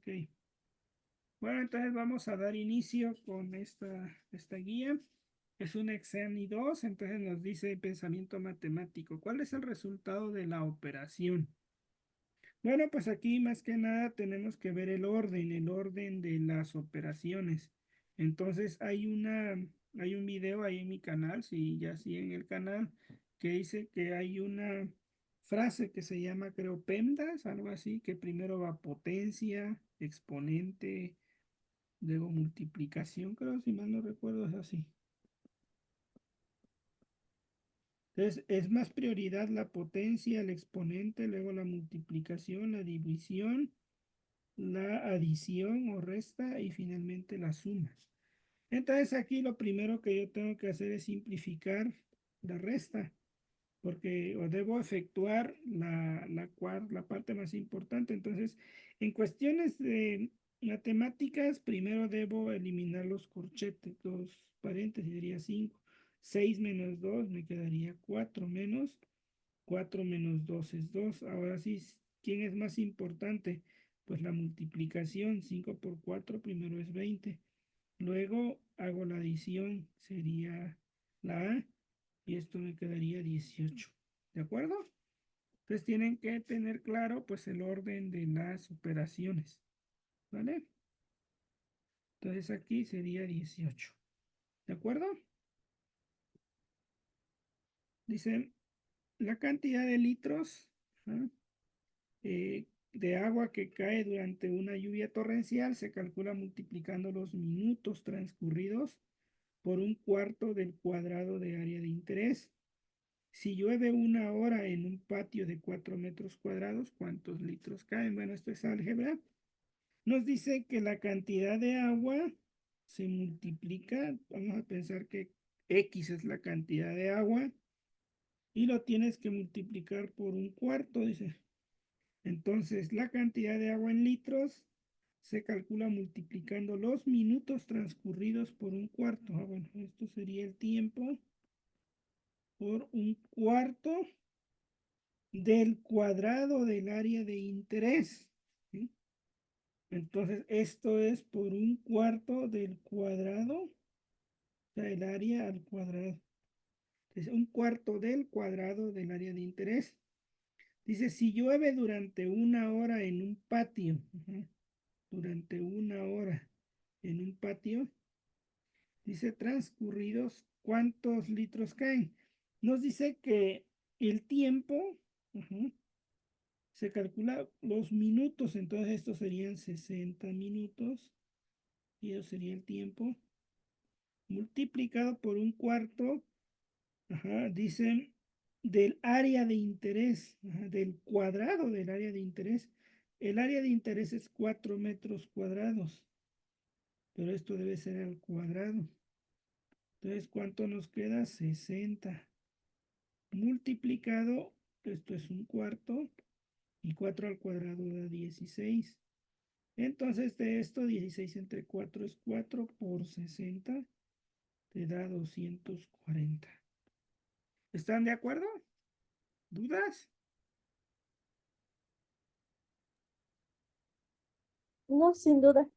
Ok. Bueno, entonces vamos a dar inicio con esta guía. Es un examen y 2, entonces nos dice pensamiento matemático. ¿Cuál es el resultado de la operación? Bueno, pues aquí más que nada tenemos que ver el orden de las operaciones. Entonces hay un video ahí en mi canal, si ya siguen el canal, que dice que hay una frase que se llama, creo, PEMDAS, algo así, que primero va potencia, exponente, luego multiplicación, creo, si mal no recuerdo, es así. Entonces, es más prioridad la potencia, el exponente, luego la multiplicación, la división, la adición o resta y finalmente la suma. Entonces, aquí lo primero que yo tengo que hacer es simplificar la resta, porque o debo efectuar la parte más importante. Entonces, en cuestiones de matemáticas, primero debo eliminar los corchetes, los paréntesis, sería 5. 6 menos 2 me quedaría 4 menos 4 menos 2 es 2. Ahora sí, ¿quién es más importante? Pues la multiplicación, 5 por 4 primero es 20. Luego hago la adición, sería la A, y esto me quedaría 18. ¿De acuerdo? Entonces tienen que tener claro pues el orden de las operaciones. ¿Vale? Entonces aquí sería 18. ¿De acuerdo? Dice la cantidad de litros, ¿ah? De agua que cae durante una lluvia torrencial se calcula multiplicando los minutos transcurridos por un cuarto del cuadrado de área de interés. Si llueve una hora en un patio de 4 metros cuadrados, ¿cuántos litros caen? Bueno, esto es álgebra. Nos dice que la cantidad de agua se multiplica, vamos a pensar que X es la cantidad de agua y lo tienes que multiplicar por un cuarto, dice. Entonces, la cantidad de agua en litros se calcula multiplicando los minutos transcurridos por un cuarto. Bueno, esto sería el tiempo por un cuarto del cuadrado del área de interés. ¿Sí? Entonces, esto es por un cuarto del cuadrado, o sea, el área al cuadrado. Es un cuarto del cuadrado del área de interés. Dice, si llueve durante una hora en un patio, durante una hora en un patio, dice transcurridos, ¿cuántos litros caen? Nos dice que el tiempo, se calcula los minutos, entonces estos serían 60 minutos, y eso sería el tiempo, multiplicado por un cuarto, dicen, del área de interés, del cuadrado del área de interés. El área de interés es 4 metros cuadrados, pero esto debe ser al cuadrado. Entonces, ¿cuánto nos queda? 60. Multiplicado, esto es un cuarto, y 4 al cuadrado da 16. Entonces, de esto, 16 entre 4 es 4 por 60, te da 240. ¿Están de acuerdo? ¿Dudas? No, sin duda.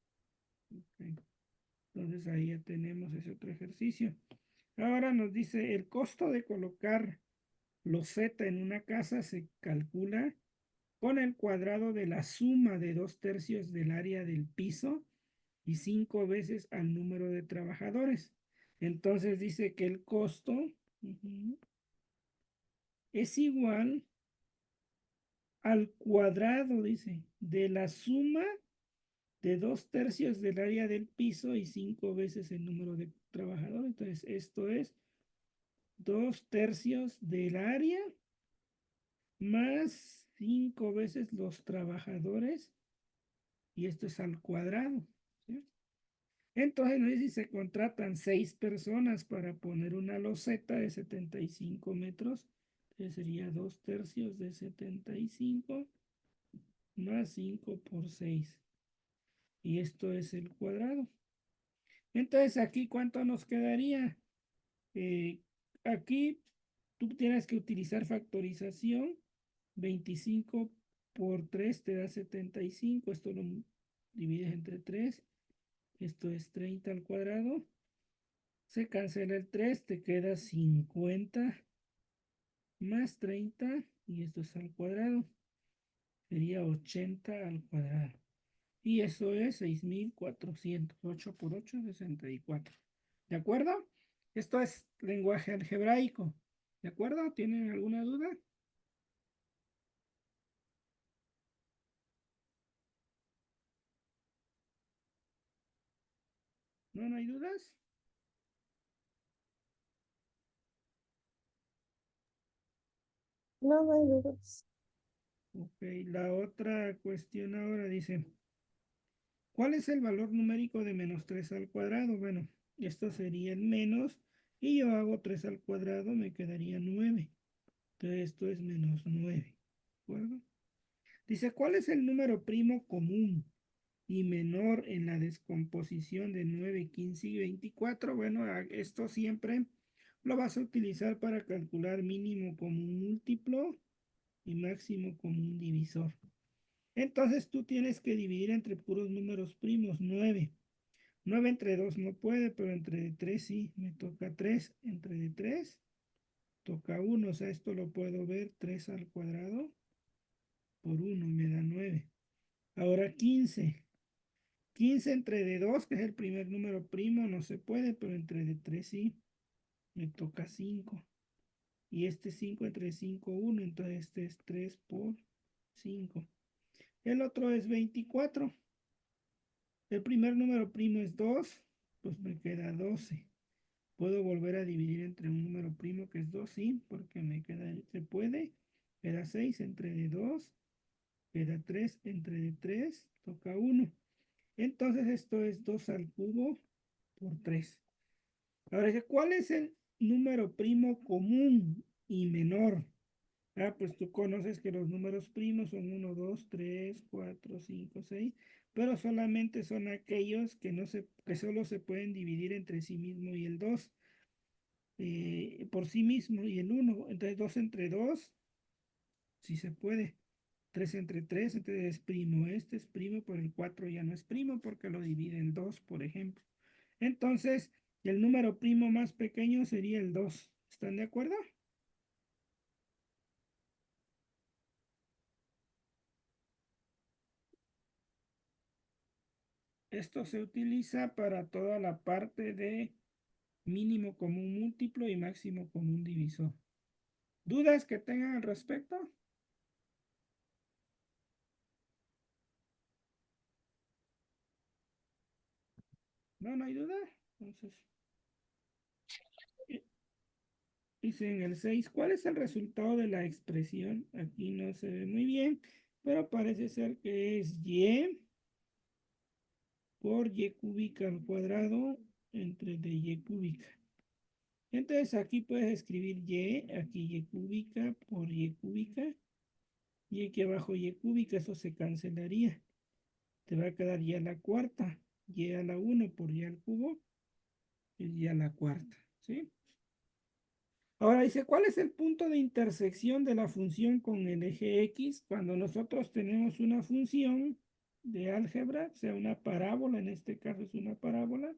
Ok. Entonces, ahí ya tenemos ese otro ejercicio. Ahora nos dice, el costo de colocar loseta en una casa se calcula con el cuadrado de la suma de 2/3 del área del piso y 5 veces al número de trabajadores. Entonces dice que el costo es igual al cuadrado, dice, de la suma de 2/3 del área del piso y 5 veces el número de trabajadores. Entonces esto es 2/3 del área más 5 veces los trabajadores, y esto es al cuadrado. ¿Sí? Entonces, no sé si se contratan 6 personas para poner una loseta de 75 metros, que sería 2/3 de 75 más 5 por 6. Y esto es el cuadrado. Entonces, aquí, ¿cuánto nos quedaría? Eh, Aquí tú tienes que utilizar factorización. 25 por 3 te da 75. Esto lo divides entre 3. Esto es 30 al cuadrado. Se cancela el 3, te queda 50 más 30 y esto es al cuadrado. Sería 80 al cuadrado. Y eso es 6400. 8 por 8, 64. ¿De acuerdo? Esto es lenguaje algebraico. ¿De acuerdo? ¿Tienen alguna duda? ¿No, no hay dudas? No, no hay dudas. Ok, la otra cuestión ahora dice, ¿cuál es el valor numérico de menos 3 al cuadrado? Bueno, esto sería el menos y yo hago 3 al cuadrado, me quedaría 9. Entonces esto es menos 9. ¿De acuerdo? Dice, ¿cuál es el número primo común y menor en la descomposición de 9, 15 y 24? Bueno, esto siempre lo vas a utilizar para calcular mínimo común múltiplo y máximo común divisor. Entonces tú tienes que dividir entre puros números primos, 9. 9 entre 2 no puede, pero entre 3 sí, me toca 3. Entre 3 toca 1, o sea, esto lo puedo ver, 3 al cuadrado por 1 me da 9. Ahora 15. 15 entre de 2, que es el primer número primo, no se puede, pero entre de 3 sí, me toca 5. Y este 5 entre 5, 1, entonces este es 3 por 5. El otro es 24. El primer número primo es 2, pues me queda 12. Puedo volver a dividir entre un número primo que es 2, sí, porque me queda, se puede. Queda 6 entre de 2, queda 3 entre de 3, toca 1. Entonces esto es 2 al cubo por 3. Ahora, ¿cuál es el número primo común y menor? Ah, pues tú conoces que los números primos son 1, 2, 3, 4, 5, 6, pero solamente son aquellos que solo se pueden dividir entre sí mismo y el 2, por sí mismo y el 1. Entonces 2 entre 2, sí se puede. 3 entre 3, entonces es primo. Este es primo, pero el 4 ya no es primo porque lo divide en 2, por ejemplo. Entonces, el número primo más pequeño sería el 2. ¿Están de acuerdo? Esto se utiliza para toda la parte de mínimo común múltiplo y máximo común divisor. ¿Dudas que tengan al respecto? No, no hay duda. Entonces, dice en el 6, ¿cuál es el resultado de la expresión? Aquí no se ve muy bien, pero parece ser que es y por y cúbica al cuadrado entre de y cúbica. Entonces aquí puedes escribir y, aquí y cúbica por y cúbica, y aquí abajo y cúbica, eso se cancelaría. Te va a quedar y a la cuarta, y a la 1 por y al cubo, y a la cuarta, ¿sí? Ahora dice, ¿cuál es el punto de intersección de la función con el eje X cuando nosotros tenemos una función de álgebra, o sea, una parábola, en este caso es una parábola,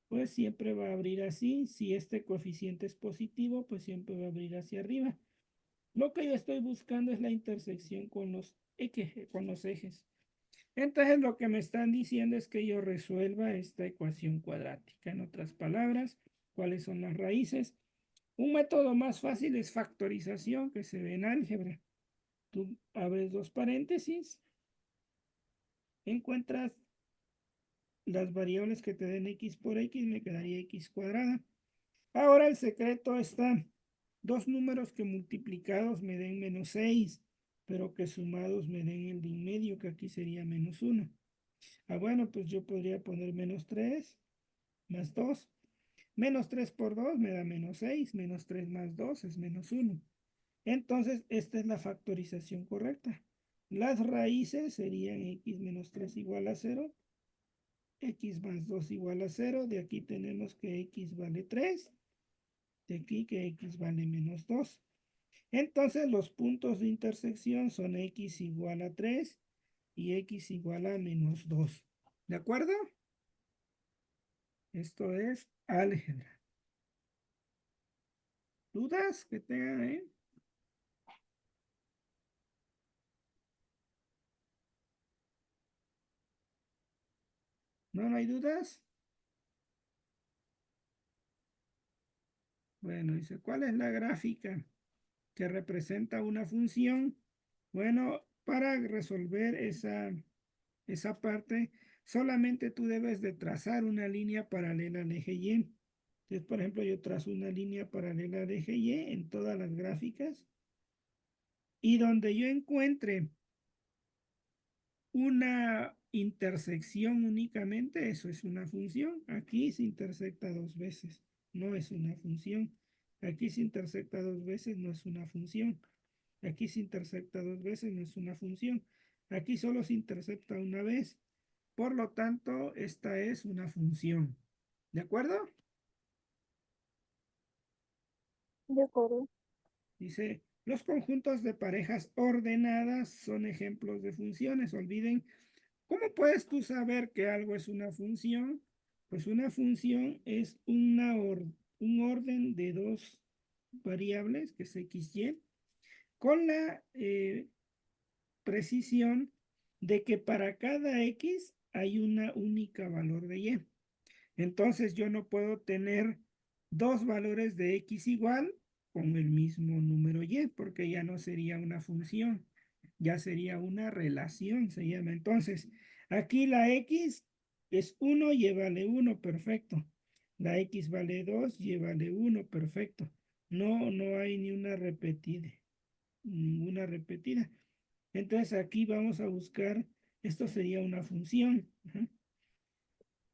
pues siempre va a abrir así. Si este coeficiente es positivo, pues siempre va a abrir hacia arriba. Lo que yo estoy buscando es la intersección con los ejes. Entonces lo que me están diciendo es que yo resuelva esta ecuación cuadrática. En otras palabras, ¿cuáles son las raíces? Un método más fácil es factorización, que se ve en álgebra. Tú abres dos paréntesis, encuentras las variables que te den x por x, me quedaría x cuadrada. Ahora el secreto está, dos números que multiplicados me den menos 6, pero que sumados me den el de en medio, que aquí sería menos 1. Ah, bueno, pues yo podría poner menos 3 más 2. Menos 3 por 2 me da menos 6, menos 3 más 2 es menos 1. Entonces, esta es la factorización correcta. Las raíces serían x menos 3 igual a 0, x más 2 igual a 0. De aquí tenemos que x vale 3, de aquí que x vale menos 2. Entonces, los puntos de intersección son x igual a 3 y x igual a -2. ¿De acuerdo? Esto es álgebra. ¿Dudas que tengan ahí? ¿No, no hay dudas? Bueno, dice, ¿cuál es la gráfica que representa una función? Bueno, para resolver esa parte, solamente tú debes de trazar una línea paralela al eje Y. Entonces, por ejemplo, yo trazo una línea paralela al eje Y en todas las gráficas. Y donde yo encuentre una intersección únicamente, eso es una función. Aquí se intersecta dos veces, no es una función. Aquí se intersecta dos veces, no es una función. Aquí se intersecta dos veces, no es una función. Aquí solo se intersecta una vez. Por lo tanto, esta es una función. ¿De acuerdo? De acuerdo. Dice, los conjuntos de parejas ordenadas son ejemplos de funciones. Olviden, ¿cómo puedes tú saber que algo es una función? Pues una función es un orden de dos variables, que es x, y, con la precisión de que para cada x hay una única valor de y. Entonces yo no puedo tener dos valores de x igual con el mismo número y, porque ya no sería una función, ya sería una relación, se llama. Entonces, aquí la x es 1 y vale 1, perfecto. La x vale 2 y vale 1, perfecto. No, no hay ni una repetida, ninguna repetida. Entonces aquí vamos a buscar, esto sería una función.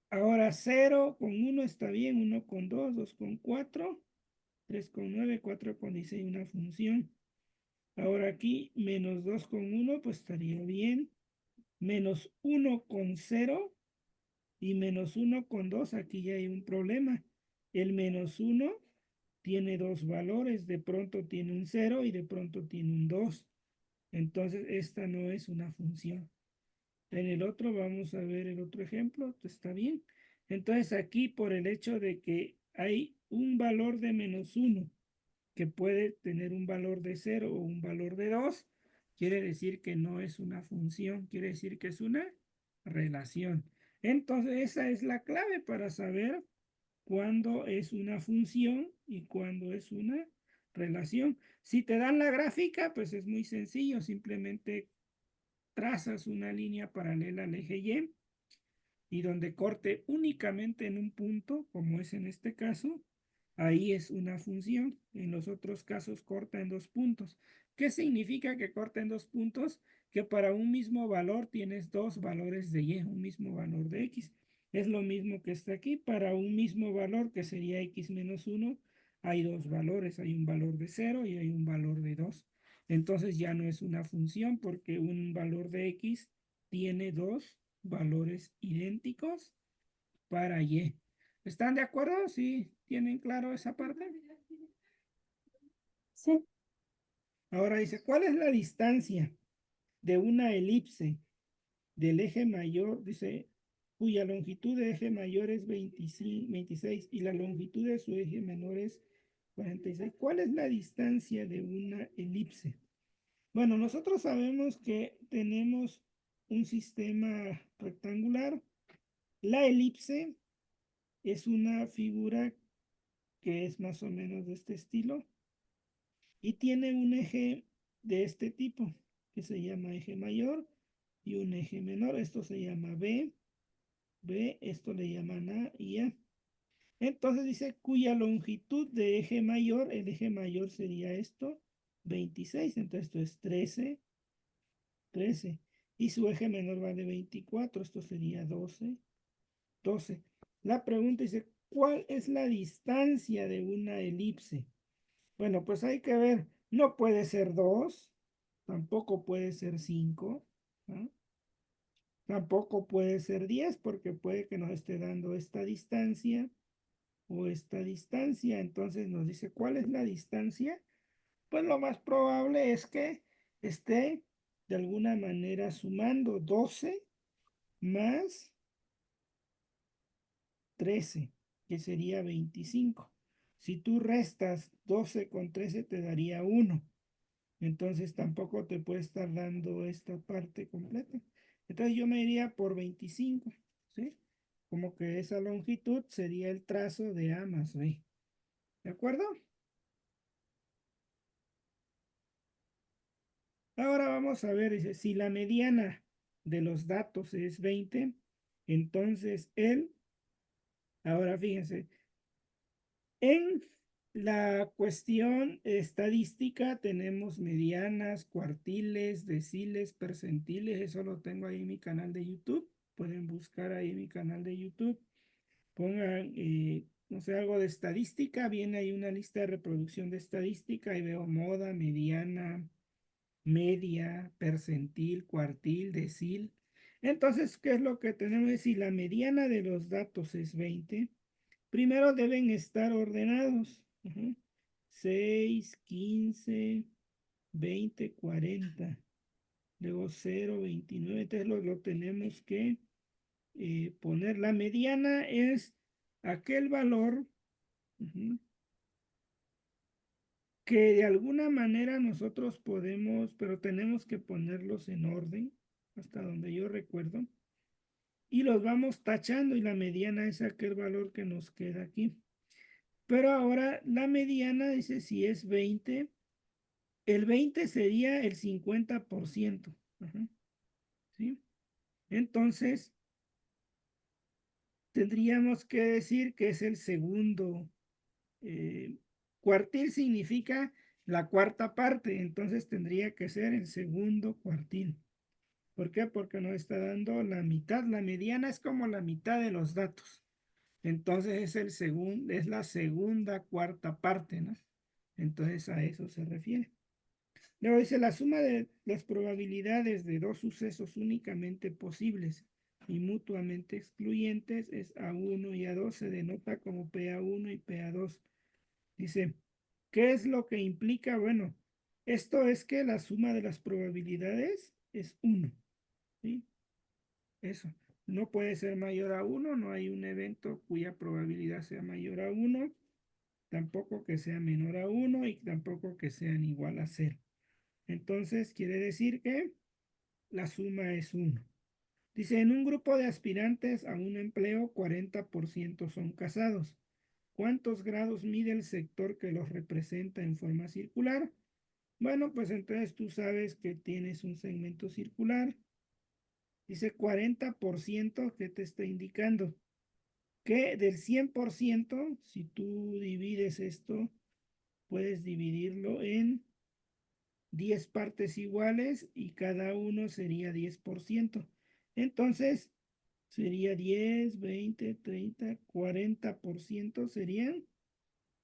Ahora 0 con 1 está bien, 1 con 2, 2 con 4, 3 con 9, 4 con 16, una función. Ahora aquí menos 2 con 1, pues estaría bien. Menos 1 con 0 y menos 1 con 2, aquí ya hay un problema. El menos 1 tiene dos valores, de pronto tiene un 0 y de pronto tiene un 2. Entonces esta no es una función. En el otro vamos a ver el otro ejemplo, está bien. Entonces aquí por el hecho de que hay un valor de menos 1 que puede tener un valor de 0 o un valor de 2, quiere decir que no es una función, quiere decir que es una relación. Entonces esa es la clave para saber cuándo es una función y cuándo es una relación. Si te dan la gráfica, pues es muy sencillo, simplemente trazas una línea paralela al eje y donde corte únicamente en un punto, como es en este caso, ahí es una función. En los otros casos corta en dos puntos. ¿Qué significa que corta en dos puntos? Que para un mismo valor tienes dos valores de y, un mismo valor de x. Es lo mismo que está aquí. Para un mismo valor, que sería x menos 1, hay dos valores. Hay un valor de 0 y hay un valor de 2. Entonces ya no es una función porque un valor de x tiene dos valores idénticos para y. ¿Están de acuerdo? ¿Sí tienen claro esa parte? Sí, Ahora dice, ¿cuál es la distancia de una elipse del eje mayor? Dice, cuya longitud de eje mayor es 25, 26 y la longitud de su eje menor es 46. ¿Cuál es la distancia de una elipse? Bueno, nosotros sabemos que tenemos un sistema rectangular. La elipse es una figura que es más o menos de este estilo y tiene un eje de este tipo que se llama eje mayor y un eje menor. Esto se llama B, esto le llaman A y A. Entonces dice cuya longitud de eje mayor, el eje mayor sería esto, 26, entonces esto es 13, 13. Y su eje menor vale 24, esto sería 12, 12. La pregunta dice, ¿cuál es la distancia de una elipse? Bueno, pues hay que ver, no puede ser 2, tampoco puede ser 5, ¿no? Tampoco puede ser 10 porque puede que nos esté dando esta distancia o esta distancia. Entonces nos dice, ¿cuál es la distancia? Pues lo más probable es que esté de alguna manera sumando 12 más 13, que sería 25. Si tú restas 12 con 13 te daría 1. Entonces tampoco te puede estar dando esta parte completa. Entonces yo me iría por 25, ¿sí? Como que esa longitud sería el trazo de A más B. ¿De acuerdo? Ahora vamos a ver, dice, si la mediana de los datos es 20, entonces ahora fíjense, en la cuestión estadística tenemos medianas, cuartiles, deciles, percentiles, eso lo tengo ahí en mi canal de YouTube. Pueden buscar ahí en mi canal de YouTube. Pongan, no sé, algo de estadística. Viene ahí una lista de reproducción de estadística y veo moda, mediana, media, percentil, cuartil, decil. Entonces, ¿qué es lo que tenemos? Si la mediana de los datos es 20, primero deben estar ordenados. 6, 15, 20, 40. Luego 0, 29. Entonces lo tenemos que poner. La mediana es aquel valor que de alguna manera nosotros podemos, pero tenemos que ponerlos en orden, hasta donde yo recuerdo, y los vamos tachando y la mediana es aquel valor que nos queda aquí. Pero ahora la mediana dice si es 20, el 20 sería el 50%. ¿Sí? Entonces, tendríamos que decir que es el segundo. Cuartil significa la cuarta parte, entonces tendría que ser el segundo cuartil. ¿Por qué? Porque nos está dando la mitad. La mediana es como la mitad de los datos. Entonces es la segunda cuarta parte, ¿no? Entonces a eso se refiere. Luego dice la suma de las probabilidades de dos sucesos únicamente posibles y mutuamente excluyentes es A1 y A2, se denota como PA1 y PA2. Dice, ¿qué es lo que implica? Bueno, esto es que la suma de las probabilidades es 1, ¿sí? Eso. No puede ser mayor a 1, no hay un evento cuya probabilidad sea mayor a 1, tampoco que sea menor a 1 y tampoco que sean igual a 0. Entonces quiere decir que la suma es 1. Dice, en un grupo de aspirantes a un empleo, 40% son casados. ¿Cuántos grados mide el sector que los representa en forma circular? Bueno, pues entonces tú sabes que tienes un segmento circular. Dice 40%, ¿qué te está indicando? Que del 100%, si tú divides esto, puedes dividirlo en 10 partes iguales y cada uno sería 10%. Entonces, sería 10, 20, 30, 40% serían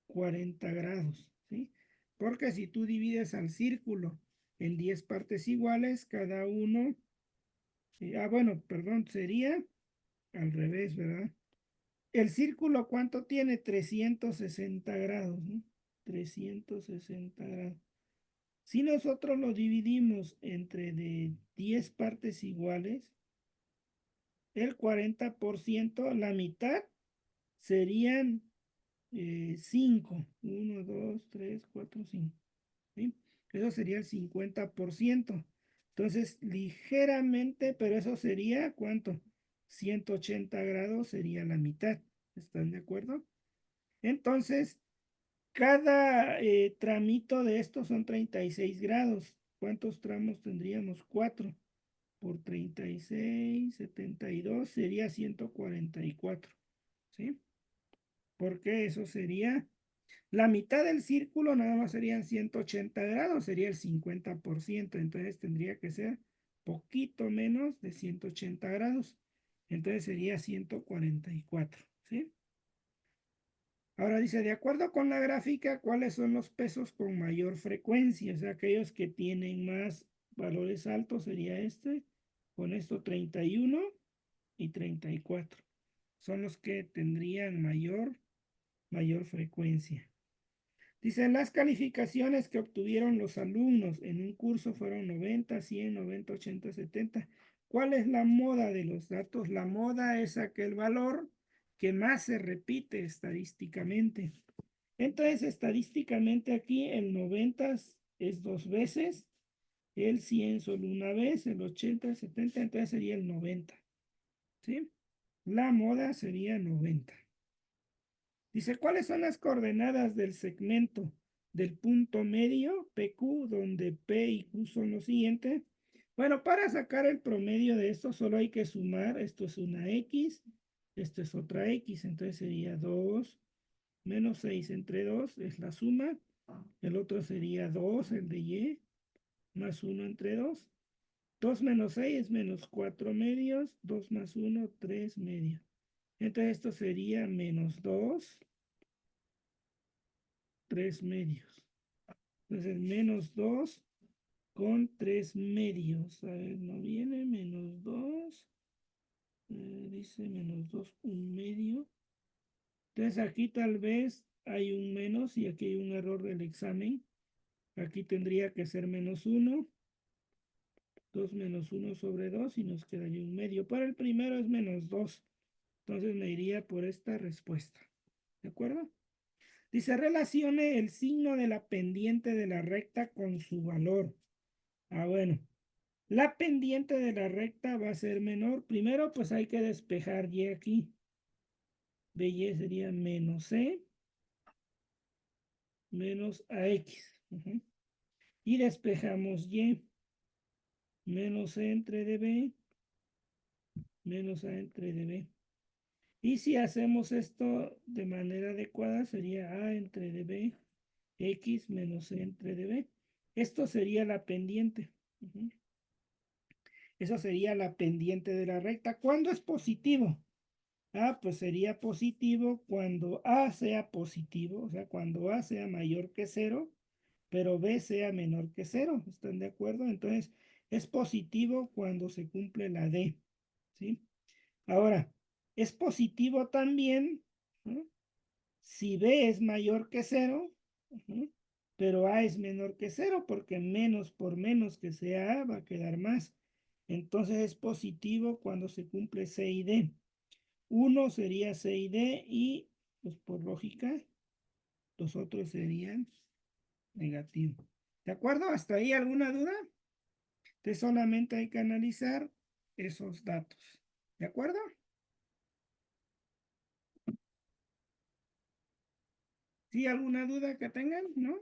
40 grados, ¿sí? Porque si tú divides al círculo en 10 partes iguales, cada uno, bueno, perdón, sería al revés, ¿verdad? El círculo, ¿cuánto tiene? 360 grados, ¿no? 360 grados. Si nosotros lo dividimos entre de 10 partes iguales, el 40%, la mitad serían 5. 1, 2, 3, 4, 5. ¿Sí? Eso sería el 50%. Entonces, ligeramente, pero eso sería, ¿cuánto? 180 grados sería la mitad. ¿Están de acuerdo? Entonces, cada tramito de estos son 36 grados. ¿Cuántos tramos tendríamos? 4 por 36, 72, sería 144. ¿Sí? Porque eso sería la mitad del círculo, nada más serían 180 grados, sería el 50%. Entonces tendría que ser poquito menos de 180 grados. Entonces sería 144. ¿Sí? Ahora dice, de acuerdo con la gráfica, ¿cuáles son los pesos con mayor frecuencia? O sea, aquellos que tienen más valores altos sería este, con esto 31 y 34. Son los que tendrían mayor frecuencia. Dice, las calificaciones que obtuvieron los alumnos en un curso fueron 90, 100, 90, 80, 70. ¿Cuál es la moda de los datos? La moda es aquel valor que más se repite estadísticamente. Entonces, estadísticamente aquí el 90 es 2 veces, el 100 solo una vez, el 80, el 70, entonces sería el 90. ¿Sí? La moda sería 90. Dice, ¿cuáles son las coordenadas del segmento del punto medio, PQ, donde P y Q son los siguientes? Bueno, para sacar el promedio de esto solo hay que sumar, esto es una X, esto es otra X, entonces sería 2 menos 6 entre 2 es la suma, el otro sería 2, el de Y, más 1 entre 2. 2 menos 6 es menos 4 medios, 2 más 1, 3 medios. Entonces esto sería menos 2, 3 medios. Entonces menos 2 con 3 medios. A ver, no viene menos 2. Dice menos 2, un medio. Entonces aquí tal vez hay un menos y aquí hay un error del examen. Aquí tendría que ser menos 1. 2 menos 1 sobre 2 y nos quedaría un medio. Para el primero es menos 2. Entonces me iría por esta respuesta. ¿De acuerdo? Dice, relacione el signo de la pendiente de la recta con su valor. Ah, bueno. La pendiente de la recta va a ser menor. Primero, pues hay que despejar y aquí. BY sería menos C menos AX. Y despejamos Y. Menos C entre DB menos A entre DB. Y si hacemos esto de manera adecuada, sería A entre DB, X menos C entre DB. Esto sería la pendiente. Eso sería la pendiente de la recta. ¿Cuándo es positivo? Ah, pues sería positivo cuando A sea positivo, o sea, cuando A sea mayor que 0, pero B sea menor que 0. ¿Están de acuerdo? Entonces, es positivo cuando se cumple la D. ¿Sí? Ahora, es positivo también, ¿no?, si B es mayor que 0, pero A es menor que 0, porque menos por menos que sea A va a quedar más. Entonces es positivo cuando se cumple C y D. 1 sería C y D y, pues por lógica, los otros serían negativos. ¿De acuerdo? ¿Hasta ahí alguna duda? Entonces solamente hay que analizar esos datos. ¿De acuerdo? ¿Sí alguna duda que tengan? ¿No?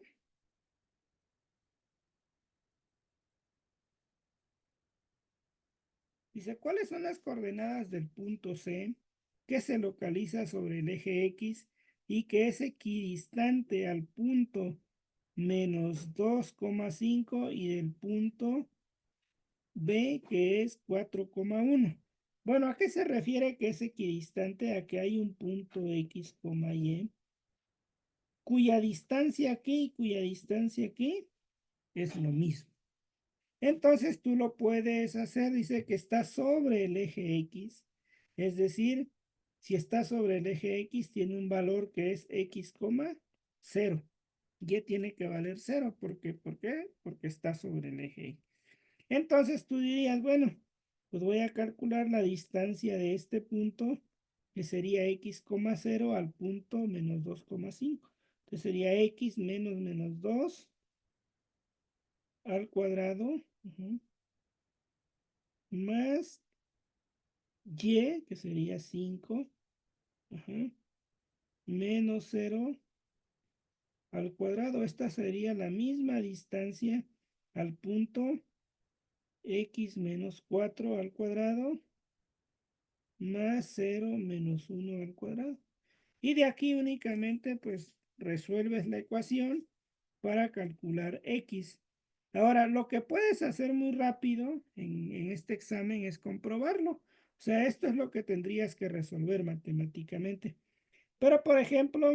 Dice, ¿cuáles son las coordenadas del punto C que se localiza sobre el eje X y que es equidistante al punto menos 2,5 y del punto B que es 4,1? Bueno, ¿a qué se refiere que es equidistante? A que hay un punto X, Y, cuya distancia aquí y cuya distancia aquí es lo mismo. Entonces tú lo puedes hacer, dice que está sobre el eje X, es decir, si está sobre el eje X tiene un valor que es X, 0. Y tiene que valer 0, ¿por qué? Porque está sobre el eje X. Entonces tú dirías, bueno, pues voy a calcular la distancia de este punto, que sería X, 0 al punto menos 2,5. Entonces sería X menos 2 al cuadrado, más Y, que sería 5, menos 0 al cuadrado. Esta sería la misma distancia al punto X menos 4 al cuadrado, más 0 menos 1 al cuadrado. Y de aquí únicamente pues resuelves la ecuación para calcular X. Ahora, lo que puedes hacer muy rápido en este examen es comprobarlo. O sea, esto es lo que tendrías que resolver matemáticamente. Pero, por ejemplo,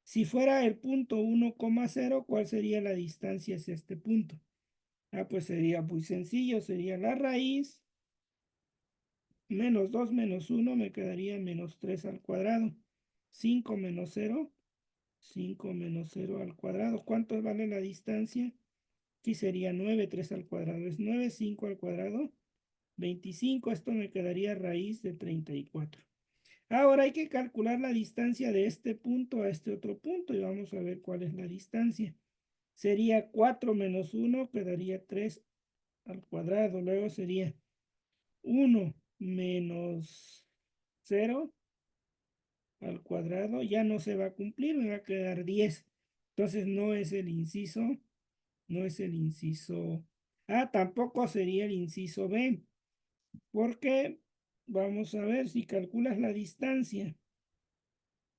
si fuera el punto 1,0, ¿cuál sería la distancia hacia este punto? Ah, pues sería muy sencillo, sería la raíz menos 2 menos 1 me quedaría menos 3 al cuadrado. 5 menos 0 5 menos 0 al cuadrado. ¿Cuánto vale la distancia? Aquí sería 9, 3 al cuadrado es 9, 5 al cuadrado, 25. Esto me quedaría raíz de 34. Ahora hay que calcular la distancia de este punto a este otro punto y vamos a ver cuál es la distancia. Sería 4 menos 1, quedaría 3 al cuadrado. Luego sería 1 menos 0 al cuadrado. Ya no se va a cumplir, me va a quedar 10. Entonces no es el inciso, no es el inciso A, tampoco sería el inciso B, porque vamos a ver si calculas la distancia,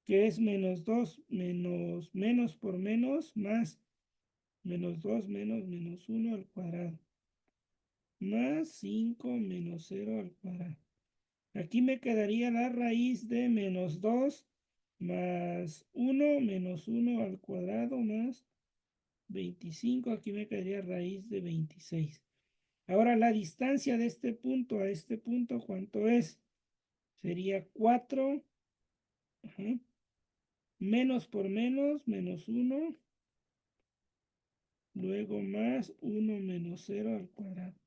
que es menos 2 menos por menos, más menos 2 menos 1 al cuadrado, más 5 menos 0 al cuadrado. Aquí me quedaría la raíz de menos 2 más 1 menos 1 al cuadrado más 25. Aquí me quedaría raíz de 26. Ahora la distancia de este punto a este punto, ¿cuánto es? Sería 4, ajá, menos por menos, menos 1, luego más 1 menos 0 al cuadrado.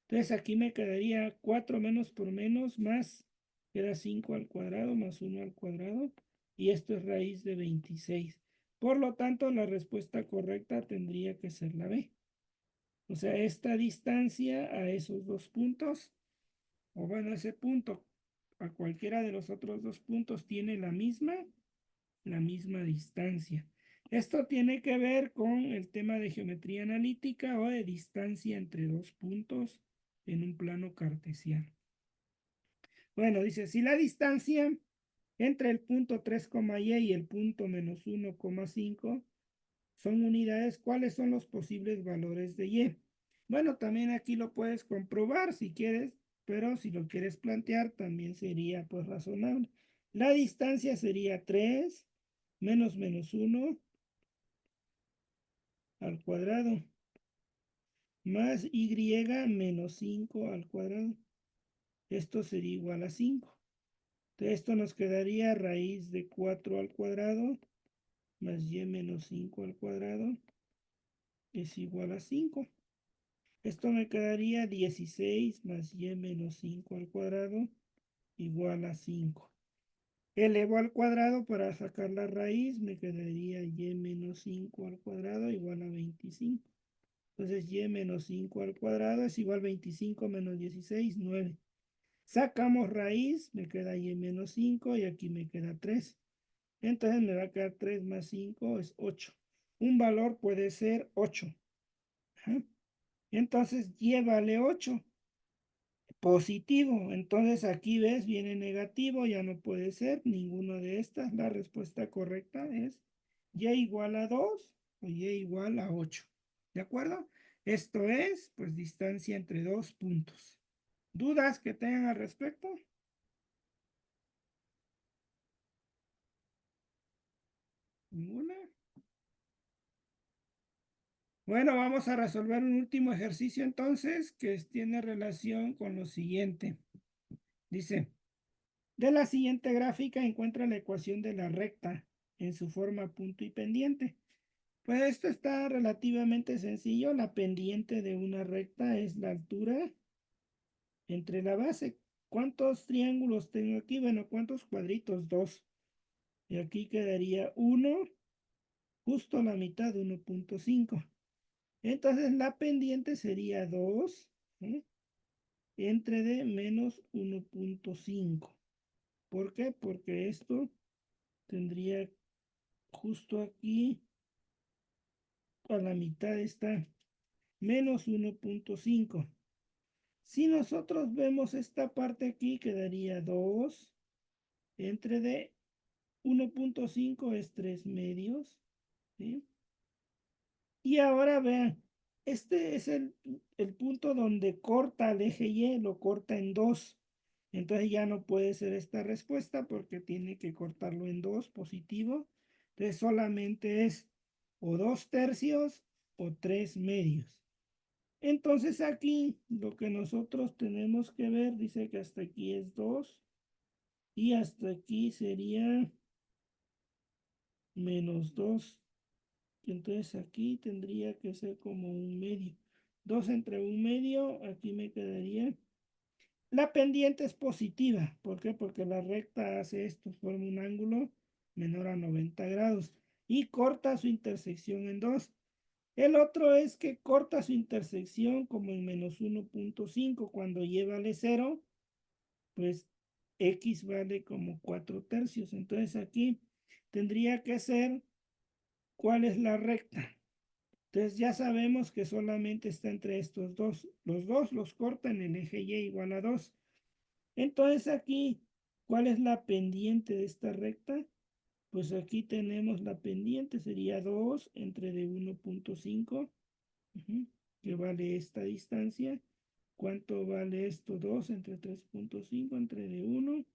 Entonces aquí me quedaría 4 menos por menos, más, queda 5 al cuadrado, más 1 al cuadrado, y esto es raíz de 26. Por lo tanto, la respuesta correcta tendría que ser la B. O sea, esta distancia a esos dos puntos, o bueno, ese punto a cualquiera de los otros dos puntos tiene la misma distancia. Esto tiene que ver con el tema de geometría analítica o de distancia entre dos puntos en un plano cartesiano. Bueno, dice, si la distancia entre el punto 3, y el punto menos 1,5 son unidades, ¿cuáles son los posibles valores de y? Bueno, también aquí lo puedes comprobar si quieres, pero si lo quieres plantear también sería pues razonable. La distancia sería 3 menos 1 al cuadrado más y menos 5 al cuadrado. Esto sería igual a 5. Entonces esto nos quedaría raíz de 4 al cuadrado más y menos 5 al cuadrado es igual a 5. Esto me quedaría 16 más y menos 5 al cuadrado igual a 5. Elevo al cuadrado para sacar la raíz, me quedaría y menos 5 al cuadrado igual a 25. Entonces y menos 5 al cuadrado es igual a 25 menos 16, 9. Sacamos raíz, me queda y menos 5 y aquí me queda 3. Entonces me va a quedar 3 más 5 es 8. Un valor puede ser 8. Ajá. Entonces y vale 8. Positivo. Entonces aquí ves, viene negativo, ya no puede ser ninguna de estas. La respuesta correcta es y igual a 2 o y igual a 8. ¿De acuerdo? Esto es, pues, distancia entre dos puntos. ¿Dudas que tengan al respecto? ¿Ninguna? Bueno, vamos a resolver un último ejercicio entonces que tiene relación con lo siguiente. Dice, de la siguiente gráfica encuentra la ecuación de la recta en su forma punto y pendiente. Pues esto está relativamente sencillo. La pendiente de una recta es la altura entre la base. ¿Cuántos triángulos tengo aquí? Bueno, ¿cuántos cuadritos? Dos. Y aquí quedaría 1, justo la mitad, 1,5. Entonces la pendiente sería 2, ¿eh? Entre de menos 1,5. ¿Por qué? Porque esto tendría justo aquí, a la mitad está menos 1,5. Si nosotros vemos esta parte aquí, quedaría 2 entre de 1,5 es 3 medios, ¿sí? Y ahora vean, este es el punto donde corta el eje Y, lo corta en 2. Entonces ya no puede ser esta respuesta porque tiene que cortarlo en 2, positivo. Entonces solamente es o 2/3 o 3 medios. Entonces aquí lo que nosotros tenemos que ver, dice que hasta aquí es 2 y hasta aquí sería menos 2. Entonces aquí tendría que ser como un medio. 2 entre un medio, aquí me quedaría. La pendiente es positiva. ¿Por qué? Porque la recta hace esto, forma un ángulo menor a 90 grados y corta su intersección en 2. El otro es que corta su intersección como en menos 1.5. Cuando y vale 0, pues x vale como 4 tercios. Entonces aquí tendría que ser cuál es la recta. Entonces ya sabemos que solamente está entre estos dos. Los dos los cortan en el eje y igual a 2. Entonces aquí, ¿cuál es la pendiente de esta recta? Pues aquí tenemos la pendiente, sería 2 entre de 1.5, que vale esta distancia. ¿Cuánto vale esto? 2 entre 3.5 entre de 1,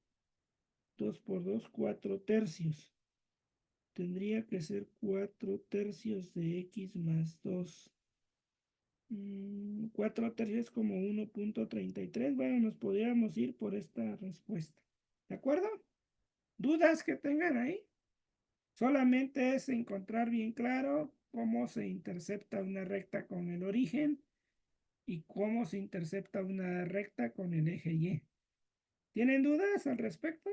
2 por 2, 4 tercios. Tendría que ser 4 tercios de x más 2. 4 tercios como 1.33. Bueno, nos podríamos ir por esta respuesta. ¿De acuerdo? ¿Dudas que tengan ahí? Solamente es encontrar bien claro cómo se intercepta una recta con el origen y cómo se intercepta una recta con el eje Y. ¿Tienen dudas al respecto?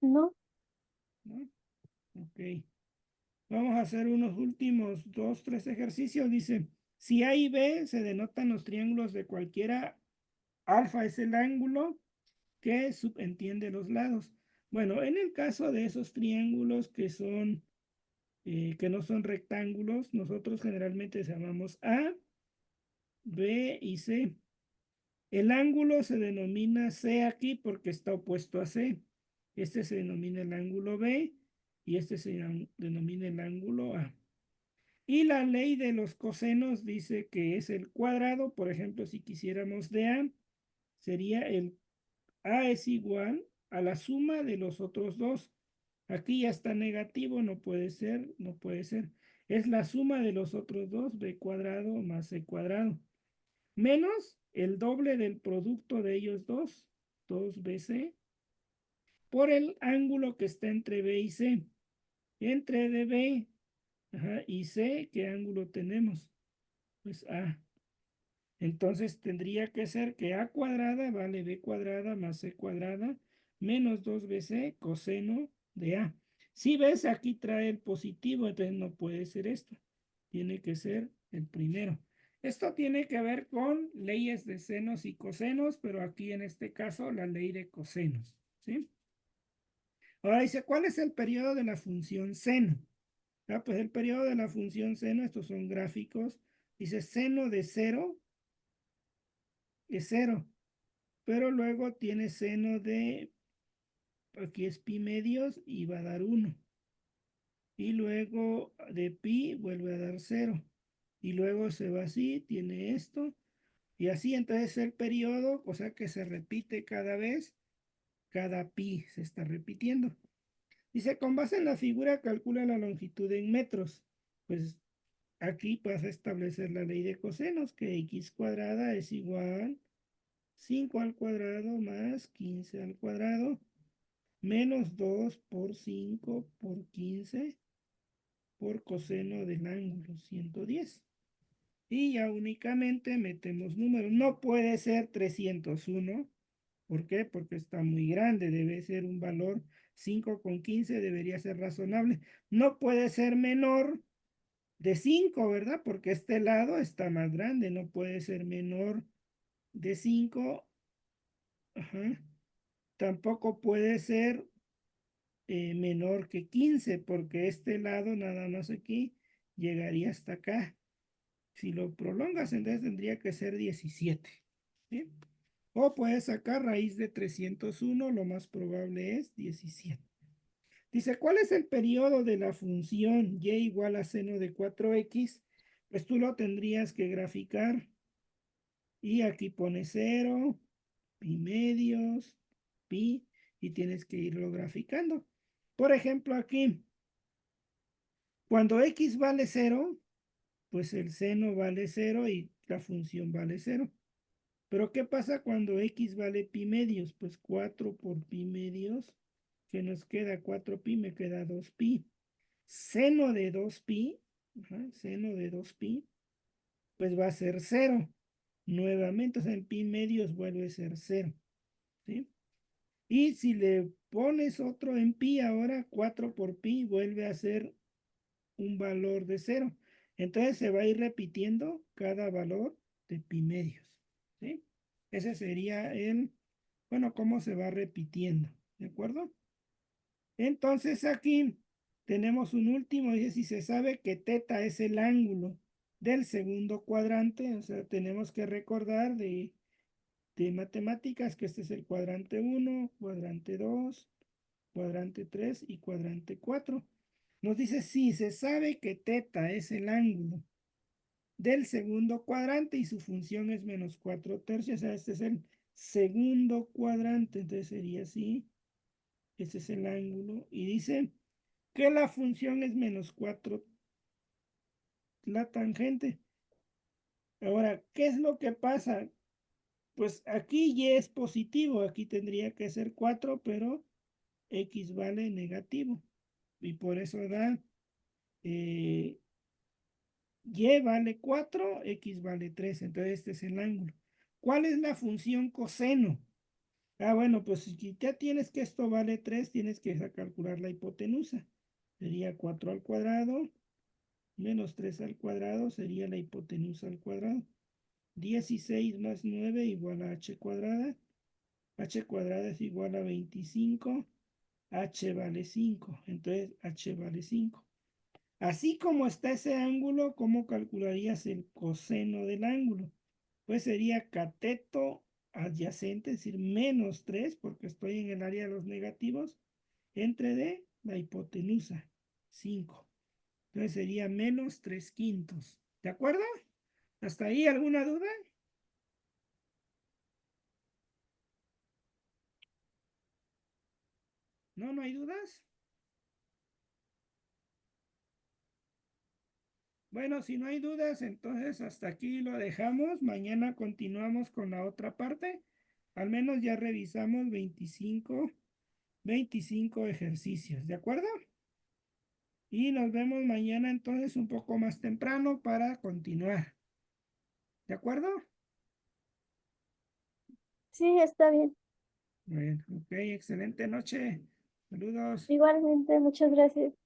No, ¿No? Ok. Vamos a hacer unos últimos 2, 3 ejercicios. Dice, si A y B se denotan los triángulos de cualquiera, alfa es el ángulo que subentiende los lados. Bueno, en el caso de esos triángulos que no son rectángulos, nosotros generalmente llamamos A, B y C. El ángulo se denomina C aquí porque está opuesto a C. Este se denomina el ángulo B y este se denomina el ángulo A. Y la ley de los cosenos dice que es el cuadrado. Por ejemplo, si quisiéramos de A, sería el A es igual a la suma de los otros dos. Aquí ya está negativo, no puede ser, no puede ser. Es la suma de los otros dos, b cuadrado más c cuadrado, menos el doble del producto de ellos dos, 2bc, por el ángulo que está entre b y c. Entre de b y c, ¿qué ángulo tenemos? Pues a. Entonces tendría que ser que a cuadrada vale b cuadrada más c cuadrada menos 2bc coseno de a. Si ves, aquí trae el positivo, entonces no puede ser esto. Tiene que ser el primero. Esto tiene que ver con leyes de senos y cosenos, pero aquí en este caso la ley de cosenos. ¿Sí? Ahora dice, ¿cuál es el periodo de la función seno? Ah, pues el periodo de la función seno, estos son gráficos. Dice seno de 0 es 0. Pero luego tiene seno de, aquí es pi medios y va a dar 1. Y luego de pi vuelve a dar 0. Y luego se va así, tiene esto. Y así entonces el periodo, o sea que se repite cada vez, cada pi se está repitiendo. Dice, con base en la figura calcula la longitud en metros. Pues aquí vas a establecer la ley de cosenos, que x cuadrada es igual 5 al cuadrado más 15 al cuadrado menos 2 por 5 por 15 por coseno del ángulo 110. Y ya únicamente metemos números. No puede ser 301. ¿Por qué? Porque está muy grande. Debe ser un valor 5 con 15. Debería ser razonable. No puede ser menor de 5, ¿verdad? Porque este lado está más grande. No puede ser menor de 5. Ajá. Tampoco puede ser menor que 15, porque este lado nada más aquí llegaría hasta acá. Si lo prolongas, entonces tendría que ser 17. ¿Sí? O puedes sacar raíz de 301, lo más probable es 17. Dice, ¿cuál es el periodo de la función y igual a seno de 4x? Pues tú lo tendrías que graficar. Y aquí pone 0, pi medios, pi, y tienes que irlo graficando. Por ejemplo, aquí, cuando x vale 0, pues el seno vale 0 y la función vale 0. Pero ¿qué pasa cuando x vale pi medios? Pues 4 por pi medios, que nos queda 4pi, me queda 2pi. Seno de 2pi, seno de 2pi, pues va a ser 0. Nuevamente, o sea, el pi medios vuelve a ser 0. ¿Sí? Y si le pones otro en pi, ahora 4 por pi vuelve a ser un valor de 0. Entonces se va a ir repitiendo cada valor de pi medios. ¿Sí? Ese sería bueno, cómo se va repitiendo. ¿De acuerdo? Entonces aquí tenemos un último, dice si se sabe que teta es el ángulo del segundo cuadrante, o sea, tenemos que recordar de matemáticas que este es el cuadrante 1, cuadrante 2, cuadrante 3 y cuadrante 4. Nos dice si se sabe que teta es el ángulo del segundo cuadrante y su función es menos 4 tercios, o sea, este es el segundo cuadrante, entonces sería así, este es el ángulo, y dice que la función es menos 4 la tangente. Ahora, ¿qué es lo que pasa? Pues aquí y es positivo, aquí tendría que ser 4, pero x vale negativo. Y por eso da y vale 4, x vale 3. Entonces este es el ángulo. ¿Cuál es la función coseno? Bueno, pues si ya tienes que esto vale 3, tienes que calcular la hipotenusa. Sería 4 al cuadrado menos 3 al cuadrado sería la hipotenusa al cuadrado. 16 más 9 igual a h cuadrada. H cuadrada es igual a 25. H vale 5. Entonces h vale 5. Así como está ese ángulo, ¿cómo calcularías el coseno del ángulo? Pues sería cateto adyacente, es decir, menos 3, porque estoy en el área de los negativos, entre d, la hipotenusa, 5. Entonces sería menos 3 quintos. ¿De acuerdo? ¿Hasta ahí alguna duda? ¿No? ¿No hay dudas? Bueno, si no hay dudas, entonces hasta aquí lo dejamos. Mañana continuamos con la otra parte. Al menos ya revisamos 25 ejercicios, ¿de acuerdo? Y nos vemos mañana entonces un poco más temprano para continuar. ¿De acuerdo? Sí, está bien. Bueno, ok, excelente noche. Saludos. Igualmente, muchas gracias.